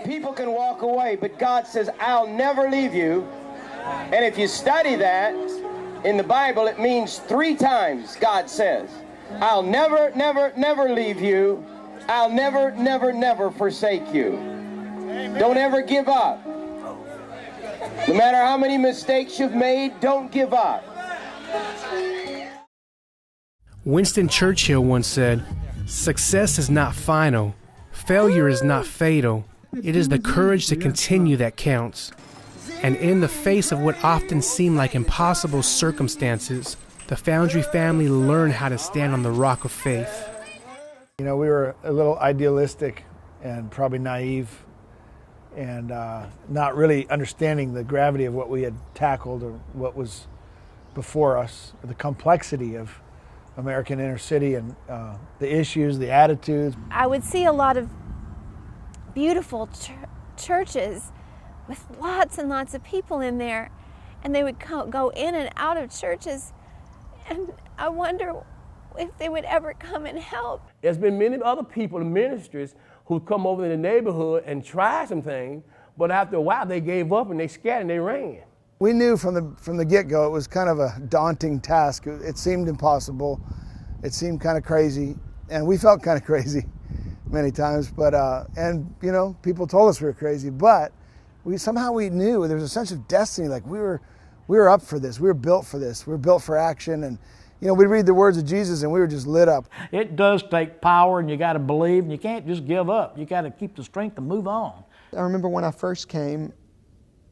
people can walk away, but God says, I'll never leave you. And if you study that in the Bible, it means 3 times God says, I'll never, never, never leave you. I'll never, never, never forsake you. Don't ever give up. No matter how many mistakes you've made, don't give up. Winston Churchill once said, "Success is not final. Failure is not fatal. It is the courage to continue that counts." And in the face of what often seemed like impossible circumstances, the Foundry family learned how to stand on the rock of faith. You know, we were a little idealistic and probably naive and not really understanding the gravity of what we had tackled or what was before us, the complexity of American inner city and the issues, the attitudes. I would see a lot of beautiful churches with lots and lots of people in there, and they would go in and out of churches, and I wonder if they would ever come and help. There's been many other people in ministries who come over in the neighborhood and try some things, but after a while they gave up and they scattered and they ran. We knew from the get-go it was kind of a daunting task. It seemed impossible. It seemed kind of crazy, and we felt kind of crazy many times. But and you know, people told us we were crazy, but we knew there was a sense of destiny. Like we were up for this. We were built for this. We were built for action. And you know, we read the words of Jesus, and we were just lit up. It does take power, and you got to believe, and you can't just give up. You got to keep the strength to move on. I remember when I first came,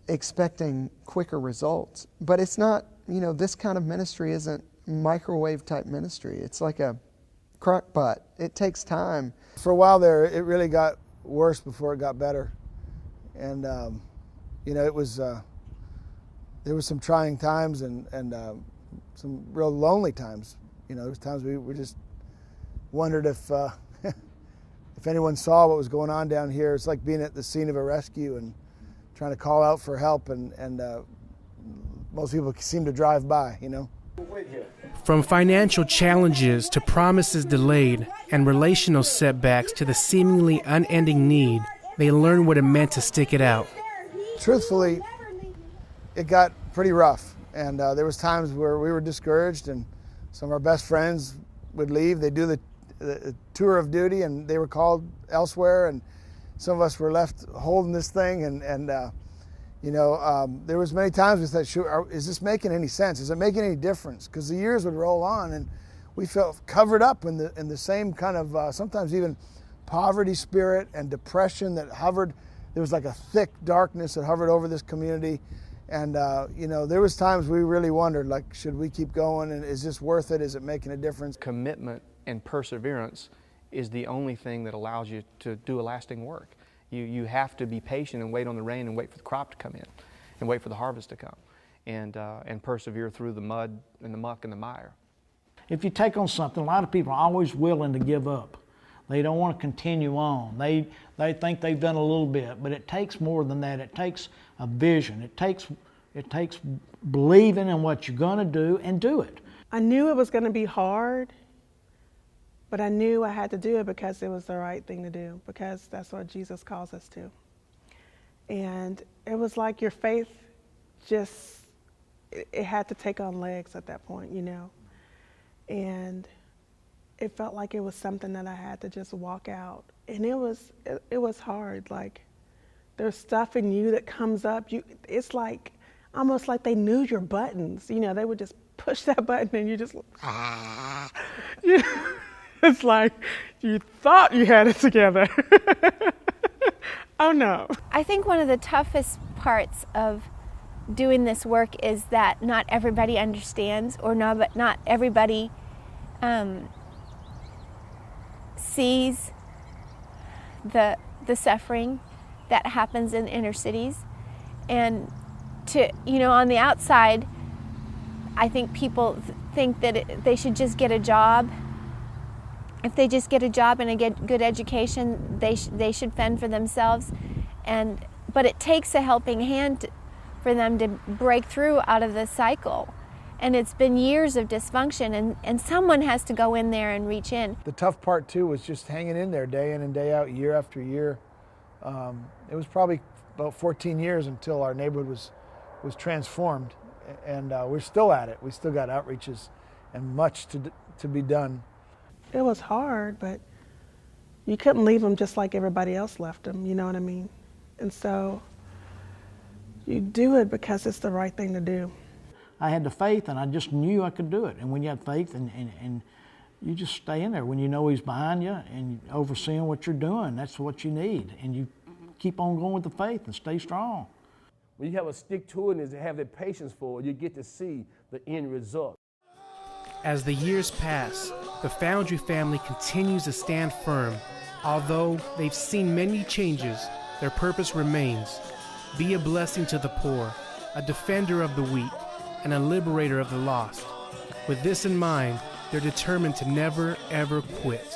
expecting quicker results, but it's not. You know, this kind of ministry isn't microwave type ministry. It's like a crock pot. It takes time. For a while there, it really got worse before it got better, and you know, it was there was some trying times and some real lonely times. You know, there was times we just wondered if if anyone saw what was going on down here. It's like being at the scene of a rescue and trying to call out for help, and most people seem to drive by, you know. From financial challenges to promises delayed and relational setbacks to the seemingly unending need, they learned what it meant to stick it out. Truthfully, it got pretty rough, and there was times where we were discouraged, and some of our best friends would leave. They'd do the tour of duty, and they were called elsewhere, and some of us were left holding this thing, and you know, there was many times we thought, sure, is this making any sense? Is it making any difference? Because the years would roll on, and we felt covered up in the same kind of sometimes even poverty spirit and depression that hovered. There was like a thick darkness that hovered over this community, and you know, there was times we really wondered, like, should we keep going? And is this worth it? Is it making a difference? Commitment and perseverance is the only thing that allows you to do a lasting work. You have to be patient and wait on the rain and wait for the crop to come in and wait for the harvest to come and persevere through the mud and the muck and the mire. If you take on something, a lot of people are always willing to give up. They don't want to continue on. They think they've done a little bit, but it takes more than that. It takes a vision. It takes believing in what you're going to do and do it. I knew it was going to be hard, but I knew I had to do it because it was the right thing to do, because that's what Jesus calls us to. And it was like your faith just, it had to take on legs at that point, you know. And it felt like it was something that I had to just walk out. And it was hard. Like, there's stuff in you that comes up. It's like, almost like they knew your buttons. You know, they would just push that button and you just, you know? It's like you thought you had it together. Oh no. I think one of the toughest parts of doing this work is that not everybody understands, or not everybody sees the suffering that happens in inner cities. And you know, on the outside, I think people think that they should just get a job. If they just get a job and get good education, they should fend for themselves. But it takes a helping hand for them to break through out of the cycle. And it's been years of dysfunction, and someone has to go in there and reach in. The tough part too was just hanging in there day in and day out, year after year, It was probably about 14 years until our neighborhood was transformed, and we're still at it. We still got outreaches and much to be done. It was hard, but you couldn't leave them just like everybody else left them, you know what I mean? And so you do it because it's the right thing to do. I had the faith, and I just knew I could do it. And when you have faith and you just stay in there, when you know He's behind you and overseeing what you're doing, that's what you need. And you keep on going with the faith and stay strong. When you have a stick-to-itness and have that patience for it, you get to see the end result. As the years pass, the Foundry family continues to stand firm. Although they've seen many changes, their purpose remains. Be a blessing to the poor, a defender of the weak, and a liberator of the lost. With this in mind, they're determined to never, ever quit.